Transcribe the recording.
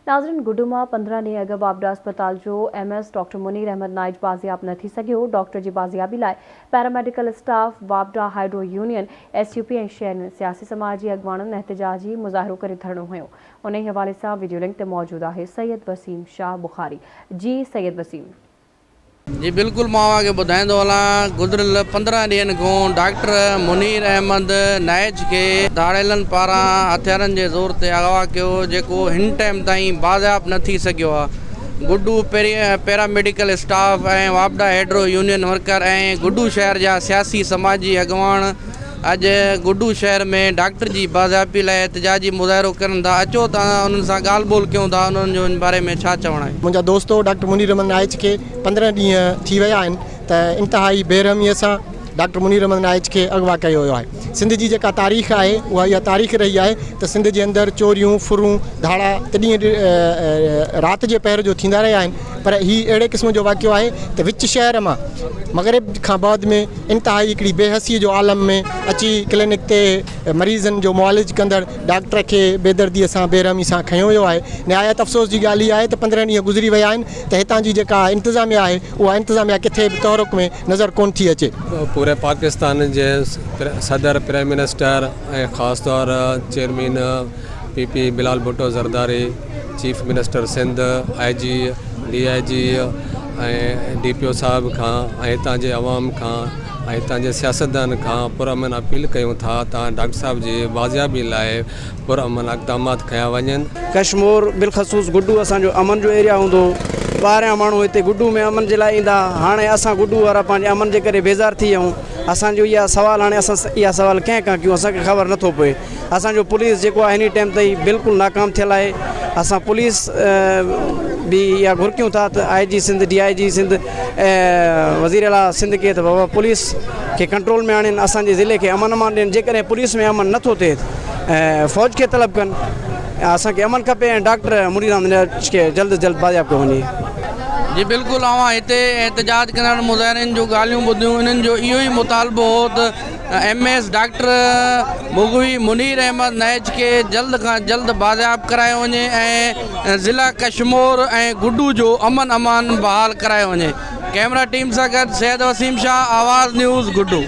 नाज़रीन, गुड्डू मां 15 ॾींहं अॻु बाबडा अस्पताल जो MS डॉक्टर मुनीर अहमद नाइज बाज़ियाब न थी सघियो। डॉक्टर जी बाज़ियाबी लाइ paramedical staff, Babda hydro union, SUP ऐं शहरनि सियासी समाजी अॻवाननि एहतजाजी मुज़ाहिरो करे धरणो हुयो। उन ई हवाले सां वीडियो लिंक ते मौजूदु आहे सैयद वसीम शाह बुखारी। जी सैयद वसीम। जी बिल्कुल, मां ॿुधाईंदो हलां। गुज़िरियल 15 ॾींहंनि खां डॉक्टर मुनीर अहमद नाइज के धाड़ेलनि पारां हथियारनि जे ज़ोर ते अगवा कयो, जेको हिन टाइम ताईं बाज़ियाब न थी सघियो आहे। गुड्डू पैरामेडिकल स्टाफ ऐं वाबडा हाइड्रो यूनियन वर्कर ऐं गुड्डू शहर जा सियासी समाजी अॻवान अॼु गुड्डू शहर में डॉक्टर जी बाज़ियाबी लाइ एहतजाजी मुज़ाहिरो करनि था। अचो तव्हां उन्हनि सां ॻाल्हि ॿोल कयूं था, उन्हनि जो इन बारे में छा चवणु आहे। मुंहिंजा दोस्तो डॉक्टर मुनीर अहमद नाइज के 15 ॾींहं थी विया आहिनि त इंतिहाई बेरहमीअ सां डॉक्टर मुनीर अहमद नाइज के अगवा कयो वियो आहे। सिंध जी जेका तारीख़ आहे उहा इहा तारीख़ रही आहे त सिंध जे अंदरि चोरियूं, फुरूं, धाड़ा तॾहिं राति जे पहर जो थींदा रहिया आहिनि। पर हीउ अहिड़े क़िस्म जो वाक़ियो आहे त विच शहर मां मग़रिब खां बाद में इंतिहाई हिकिड़ी बेहसीअ जो आलम में अची क्लिनिक ते मरीज़नि जो मुआलिज कंदड़ डॉक्टर खे बेदर्दीअ सां बेरहमी सां खयो वियो आहे। निहायत अफ़सोस जी ॻाल्हि इहा आहे त 15 ॾींहं गुज़री विया आहिनि त हितां जी जेका इंतिज़ामिया आहे उहा इंतिज़ामिया किथे बि तहरुक में नज़र कोन थी अचे। पूरे पाकिस्तान जे सदर, प्राइम मिनिस्टर ऐं ख़ासि तौर chairman PP Bilal Bhutto Zardari, chief minister Sindh, IG, DIG ऐं DPO साहिब खां ऐं हितां जे अवाम खां ऐं हितां जे सियासतदान खां पुरअमन अपील कयूं था तव्हां डॉक्टर साहिब जी बाज़ियाबी लाइ पुरअमन इक़दामात कया वञनि। कश्मीर बिलख़सूस गुड्डू असांजो अमन जो एरिया हूंदो, ॿाहिरियां माण्हू हिते गुड्डू में अमन जे लाइ ईंदा। हाणे असां गुड्डू वारा पंहिंजे अमन जे करे बेज़ार थी विया आहियूं। असांजो इहा सवाल हाणे असां इहा सवाल कंहिं खां कयूं, असांखे ख़बर नथो पए। असांजो पुलिस जेको आहे हिन टाइम ताईं बिल्कुलु नाकाम थियल आहे। असां पुलिस बि इहा घुरकियूं था त IG सिंध, DIG सिंध, वज़ीर आला सिंध खे त बाबा पुलिस खे कंट्रोल में आणनि, असांजे ज़िले खे अमन ॾियनि। जेकॾहिं पुलिस में अमन नथो थिए फ़ौज खे तलब कनि। असांखे अमन खपे ऐं डॉक्टर मुनीर अहमद नाइज खे जल्द जल्द बाज़ियाब कयो वञे। जी बिल्कुलु, हिते एहतजाज कंदड़ मुज़ाहिरनि जूं ॻाल्हियूं ॿुधियूं। इन्हनि जो इहो ई मुतालबो हो त MS डॉक्टर मुनीर अहमद नाइज के जल्द खां जल्द बाज़ियाब करायो वञे ऐं ज़िला कश्मीर ऐं गुड्डू जो अमन अमान बहाल करायो वञे। कैमरा टीम सां गॾु सैयद वसीम शाह, आवाज़ न्यूज़, गुड्डू।